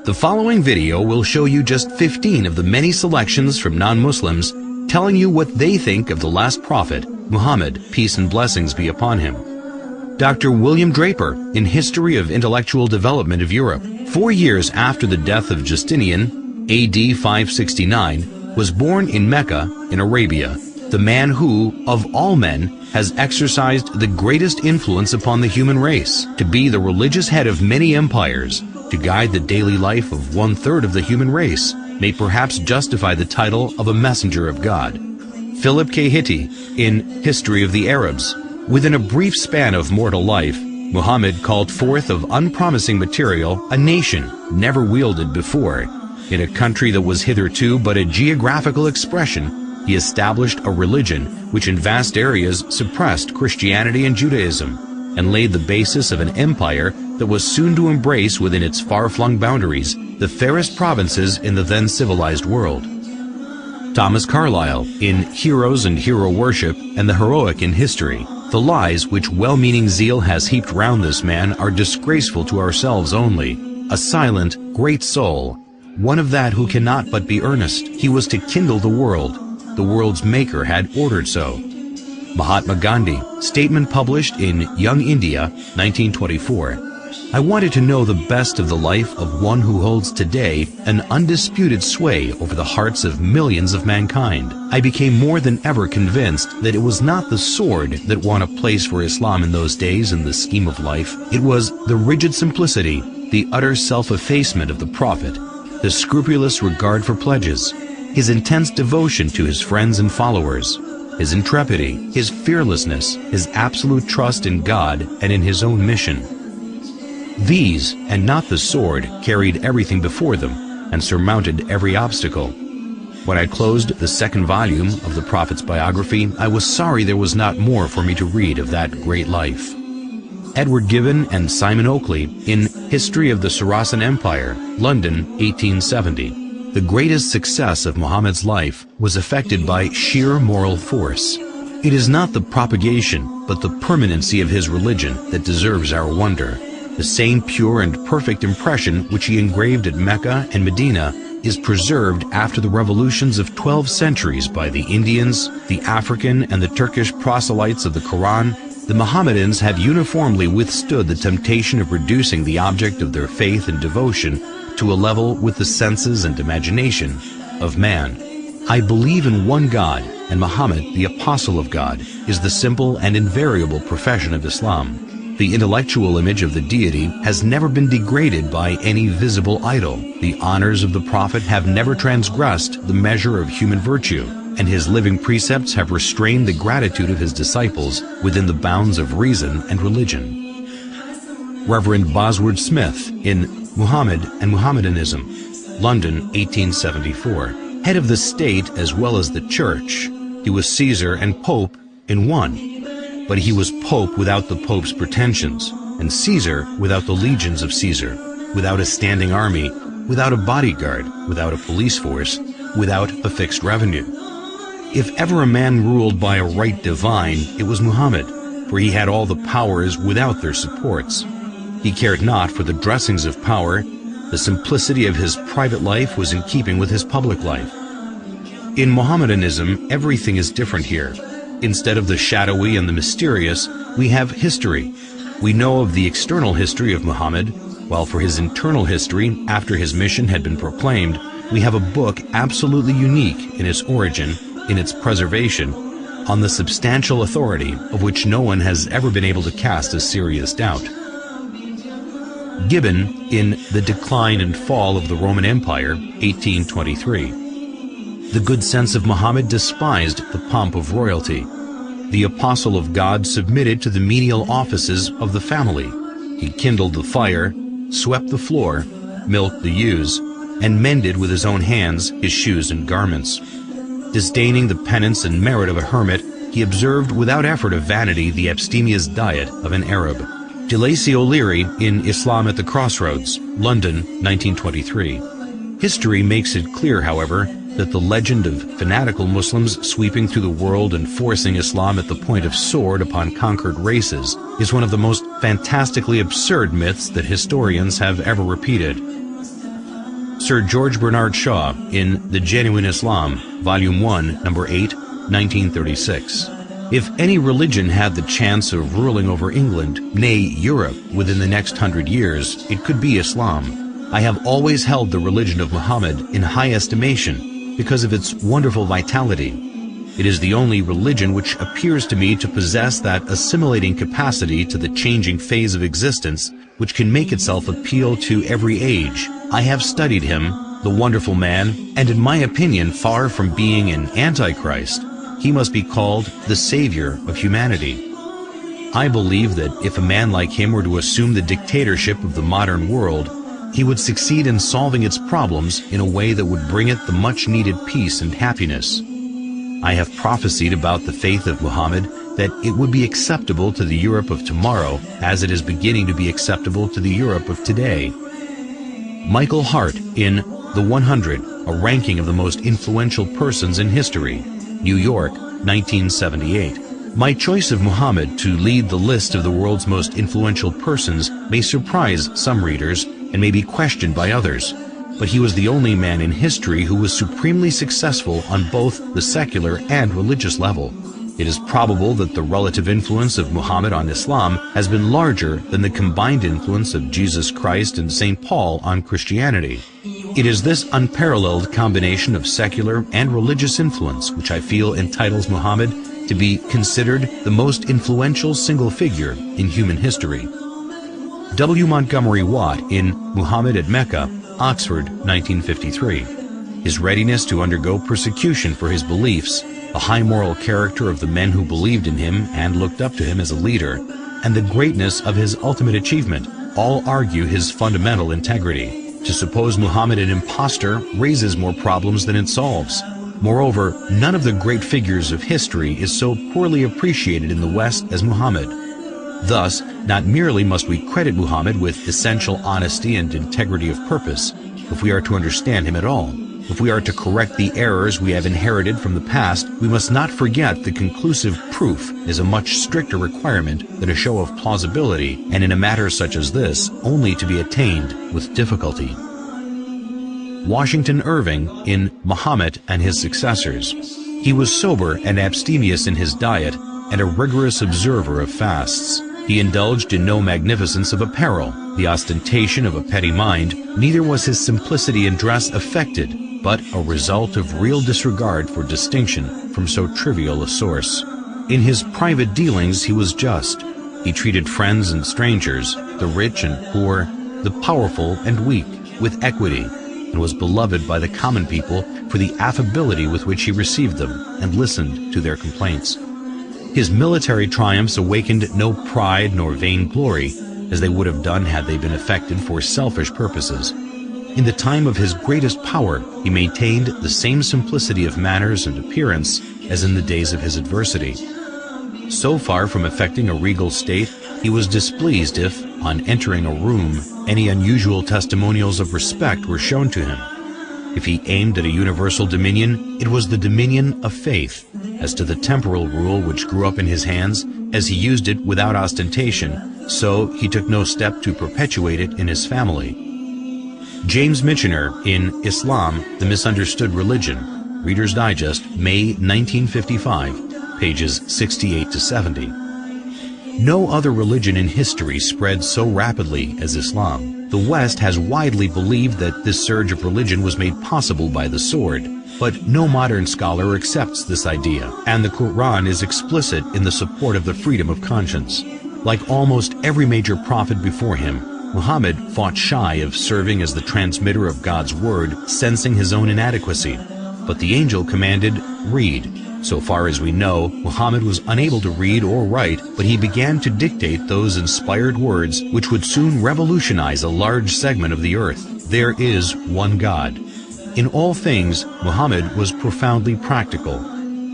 The following video will show you just 15 of the many selections from non-Muslims telling you what they think of the last prophet, Muhammad, peace and blessings be upon him. Dr. William Draper, in History of Intellectual Development of Europe, 4 years after the death of Justinian, AD 569, was born in Mecca, in Arabia, the man who, of all men, has exercised the greatest influence upon the human race, to be the religious head of many empires, to guide the daily life of 1/3 of the human race, may perhaps justify the title of a messenger of God. Philip K. Hitti, in History of the Arabs, within a brief span of mortal life, Muhammad called forth of unpromising material a nation never wielded before. In a country that was hitherto but a geographical expression, he established a religion which in vast areas suppressed Christianity and Judaism, and laid the basis of an empire that was soon to embrace within its far-flung boundaries the fairest provinces in the then civilized world. Thomas Carlyle, in Heroes and Hero Worship and the Heroic in History, the lies which well-meaning zeal has heaped round this man are disgraceful to ourselves only. A silent, great soul, one of that who cannot but be earnest. He was to kindle the world. The world's maker had ordered so. Mahatma Gandhi, statement published in Young India, 1924. I wanted to know the best of the life of one who holds today an undisputed sway over the hearts of millions of mankind. I became more than ever convinced that it was not the sword that won a place for Islam in those days in the scheme of life. It was the rigid simplicity, the utter self-effacement of the Prophet, the scrupulous regard for pledges, his intense devotion to his friends and followers, his intrepidity, his fearlessness, his absolute trust in God and in his own mission. These, and not the sword, carried everything before them and surmounted every obstacle. When I closed the second volume of the Prophet's biography, I was sorry there was not more for me to read of that great life. Edward Gibbon and Simon Oakley, in History of the Saracen Empire, London, 1870. The greatest success of Muhammad's life was effected by sheer moral force. It is not the propagation, but the permanency of his religion that deserves our wonder. The same pure and perfect impression which he engraved at Mecca and Medina is preserved after the revolutions of 12 centuries by the Indians, the African and the Turkish proselytes of the Quran. The Mohammedans have uniformly withstood the temptation of reducing the object of their faith and devotion to a level with the senses and imagination of man. I believe in one God, and Muhammad, the Apostle of God, is the simple and invariable profession of Islam. The intellectual image of the deity has never been degraded by any visible idol. The honors of the Prophet have never transgressed the measure of human virtue, and his living precepts have restrained the gratitude of his disciples within the bounds of reason and religion. Reverend Bosworth Smith, in Muhammad and Mohammedanism, London, 1874. Head of the state as well as the church, he was Caesar and Pope in one. But he was Pope without the Pope's pretensions, and Caesar without the legions of Caesar, without a standing army, without a bodyguard, without a police force, without a fixed revenue. If ever a man ruled by a right divine, it was Muhammad, for he had all the powers without their supports. He cared not for the dressings of power. The simplicity of his private life was in keeping with his public life. In Mohammedanism, everything is different here. Instead of the shadowy and the mysterious, we have history. We know of the external history of Muhammad, while for his internal history, after his mission had been proclaimed, we have a book absolutely unique in its origin, in its preservation, on the substantial authority of which no one has ever been able to cast a serious doubt. Gibbon, in The Decline and Fall of the Roman Empire, 1823. The good sense of Muhammad despised the pomp of royalty. The apostle of God submitted to the menial offices of the family. He kindled the fire, swept the floor, milked the ewes, and mended with his own hands his shoes and garments. Disdaining the penance and merit of a hermit, he observed without effort of vanity the abstemious diet of an Arab. De Lacy O'Leary, in Islam at the Crossroads, London, 1923. History makes it clear, however, that the legend of fanatical Muslims sweeping through the world and forcing Islam at the point of sword upon conquered races is one of the most fantastically absurd myths that historians have ever repeated. Sir George Bernard Shaw in The Genuine Islam, Volume 1, Number 8, 1936. If any religion had the chance of ruling over England, nay, Europe, within the next 100 years, it could be Islam. I have always held the religion of Muhammad in high estimation because of its wonderful vitality. It is the only religion which appears to me to possess that assimilating capacity to the changing phase of existence which can make itself appeal to every age. I have studied him, the wonderful man, and in my opinion, far from being an antichrist, he must be called the savior of humanity. I believe that if a man like him were to assume the dictatorship of the modern world, he would succeed in solving its problems in a way that would bring it the much-needed peace and happiness. I have prophesied about the faith of Muhammad that it would be acceptable to the Europe of tomorrow as it is beginning to be acceptable to the Europe of today. Michael Hart in The 100, a ranking of the most influential persons in history, New York, 1978. My choice of Muhammad to lead the list of the world's most influential persons may surprise some readers and may be questioned by others, but he was the only man in history who was supremely successful on both the secular and religious level. It is probable that the relative influence of Muhammad on Islam has been larger than the combined influence of Jesus Christ and St. Paul on Christianity. It is this unparalleled combination of secular and religious influence which I feel entitles Muhammad to be considered the most influential single figure in human history. W. Montgomery Watt in Muhammad at Mecca, Oxford, 1953. His readiness to undergo persecution for his beliefs, the high moral character of the men who believed in him and looked up to him as a leader, and the greatness of his ultimate achievement all argue his fundamental integrity. To suppose Muhammad an impostor raises more problems than it solves. Moreover, none of the great figures of history is so poorly appreciated in the West as Muhammad. Thus, not merely must we credit Muhammad with essential honesty and integrity of purpose, if we are to understand him at all. If we are to correct the errors we have inherited from the past, we must not forget that conclusive proof is a much stricter requirement than a show of plausibility, and in a matter such as this, only to be attained with difficulty. Washington Irving in Muhammad and His Successors. He was sober and abstemious in his diet, and a rigorous observer of fasts. He indulged in no magnificence of apparel, the ostentation of a petty mind, neither was his simplicity in dress affected, but a result of real disregard for distinction from so trivial a source. In his private dealings he was just. He treated friends and strangers, the rich and poor, the powerful and weak, with equity, and was beloved by the common people for the affability with which he received them and listened to their complaints. His military triumphs awakened no pride nor vainglory, as they would have done had they been effected for selfish purposes. In the time of his greatest power, he maintained the same simplicity of manners and appearance as in the days of his adversity. So far from affecting a regal state, he was displeased if, on entering a room, any unusual testimonials of respect were shown to him. If he aimed at a universal dominion, it was the dominion of faith. As to the temporal rule which grew up in his hands, as he used it without ostentation, so he took no step to perpetuate it in his family. James Michener in Islam, the Misunderstood Religion, Reader's Digest, May 1955, pages 68 to 70. No other religion in history spread so rapidly as Islam. The West has widely believed that this surge of religion was made possible by the sword, but no modern scholar accepts this idea, and the Quran is explicit in the support of the freedom of conscience. Like almost every major prophet before him, Muhammad fought shy of serving as the transmitter of God's word, sensing his own inadequacy. But the angel commanded, "Read." So far as we know, Muhammad was unable to read or write, but he began to dictate those inspired words which would soon revolutionize a large segment of the earth. There is one God. In all things, Muhammad was profoundly practical.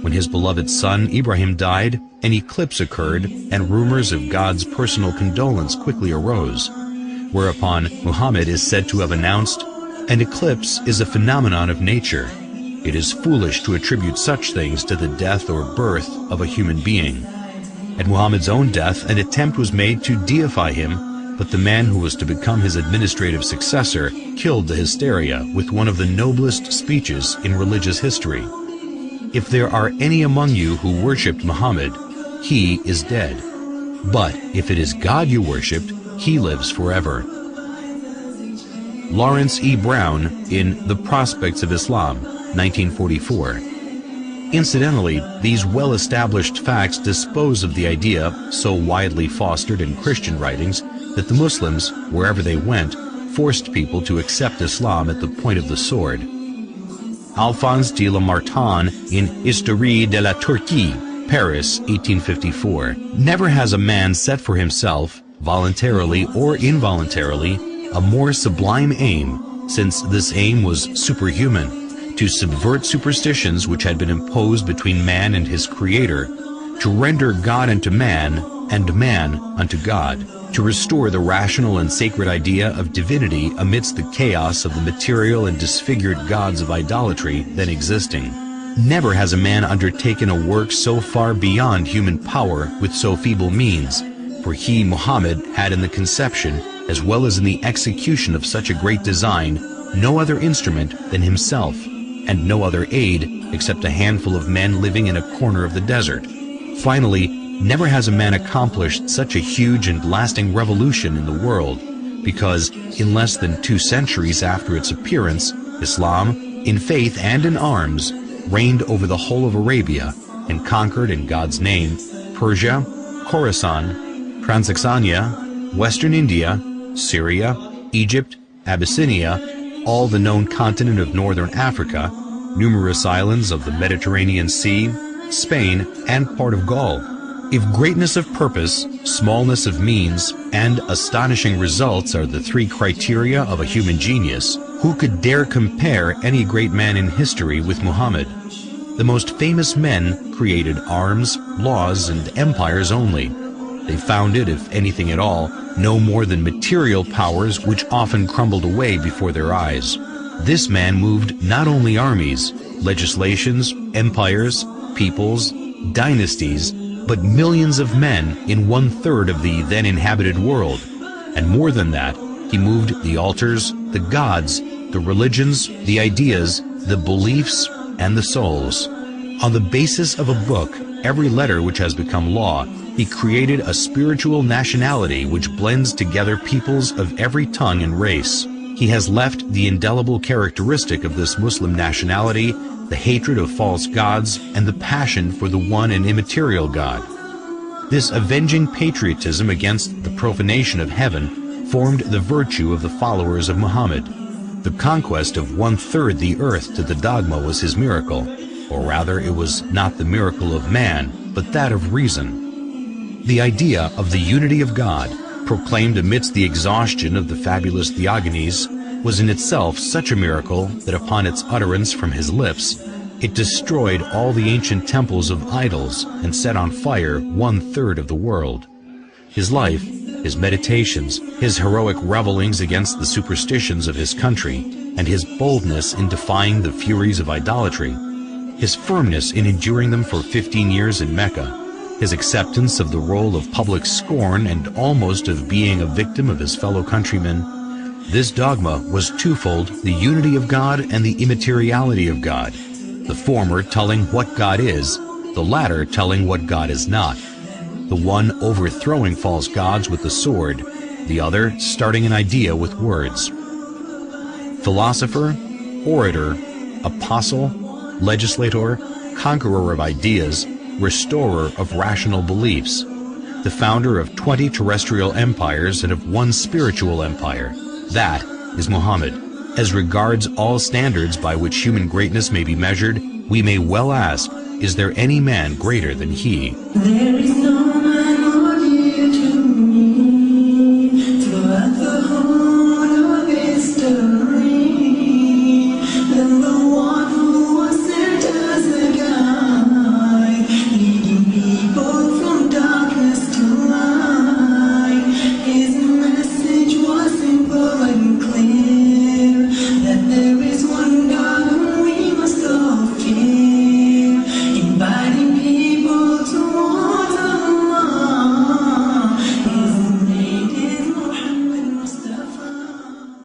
When his beloved son Ibrahim died, an eclipse occurred, and rumors of God's personal condolence quickly arose. Whereupon Muhammad is said to have announced, "An eclipse is a phenomenon of nature. It is foolish to attribute such things to the death or birth of a human being." At Muhammad's own death, an attempt was made to deify him, But the man who was to become his administrative successor killed the hysteria with one of the noblest speeches in religious history. If there are any among you who worshipped Muhammad, he is dead. But if it is God you worshipped, he lives forever. Lawrence E. Brown in The Prospects of Islam, 1944. Incidentally, these well-established facts dispose of the idea, so widely fostered in Christian writings, that the Muslims, wherever they went, forced people to accept Islam at the point of the sword. Alphonse de Lamartine in Histoire de la Turquie, Paris, 1854. Never has a man set for himself, voluntarily or involuntarily, a more sublime aim, since this aim was superhuman, to subvert superstitions which had been imposed between man and his Creator, to render God unto man, and man unto God, to restore the rational and sacred idea of divinity amidst the chaos of the material and disfigured gods of idolatry then existing. Never has a man undertaken a work so far beyond human power with so feeble means, for he, Muhammad, had in the conception, as well as in the execution of such a great design, no other instrument than himself, and no other aid except a handful of men living in a corner of the desert. Finally, never has a man accomplished such a huge and lasting revolution in the world, because in less than 2 centuries after its appearance, Islam, in faith and in arms, reigned over the whole of Arabia and conquered in God's name Persia, Khorasan, Transoxania, Western India, Syria, Egypt, Abyssinia, all the known continent of northern Africa, numerous islands of the Mediterranean Sea, Spain, and part of Gaul. If greatness of purpose, smallness of means, and astonishing results are the 3 criteria of a human genius, who could dare compare any great man in history with Muhammad? The most famous men created arms, laws, and empires only. They founded, if anything at all, no more than material powers which often crumbled away before their eyes. This man moved not only armies, legislations, empires, peoples, dynasties, but millions of men in 1/3 of the then inhabited world. And more than that, he moved the altars, the gods, the religions, the ideas, the beliefs, and the souls. On the basis of a book, every letter which has become law, he created a spiritual nationality which blends together peoples of every tongue and race. He has left the indelible characteristic of this Muslim nationality, the hatred of false gods, and the passion for the one and immaterial God. This avenging patriotism against the profanation of heaven formed the virtue of the followers of Muhammad. The conquest of 1/3 the earth to the dogma was his miracle, or rather it was not the miracle of man, but that of reason. The idea of the unity of God, proclaimed amidst the exhaustion of the fabulous Theogonies, was in itself such a miracle that upon its utterance from his lips, it destroyed all the ancient temples of idols and set on fire 1/3 of the world. His life, his meditations, his heroic revelings against the superstitions of his country, and his boldness in defying the furies of idolatry, his firmness in enduring them for 15 years in Mecca, his acceptance of the role of public scorn and almost of being a victim of his fellow countrymen, this dogma was twofold: the unity of God and the immateriality of God, the former telling what God is, the latter telling what God is not, the one overthrowing false gods with the sword, the other starting an idea with words. Philosopher, orator, apostle, legislator, conqueror of ideas, restorer of rational beliefs, the founder of 20 terrestrial empires and of 1 spiritual empire. That is Muhammad. As regards all standards by which human greatness may be measured, we may well ask, is there any man greater than he? There is no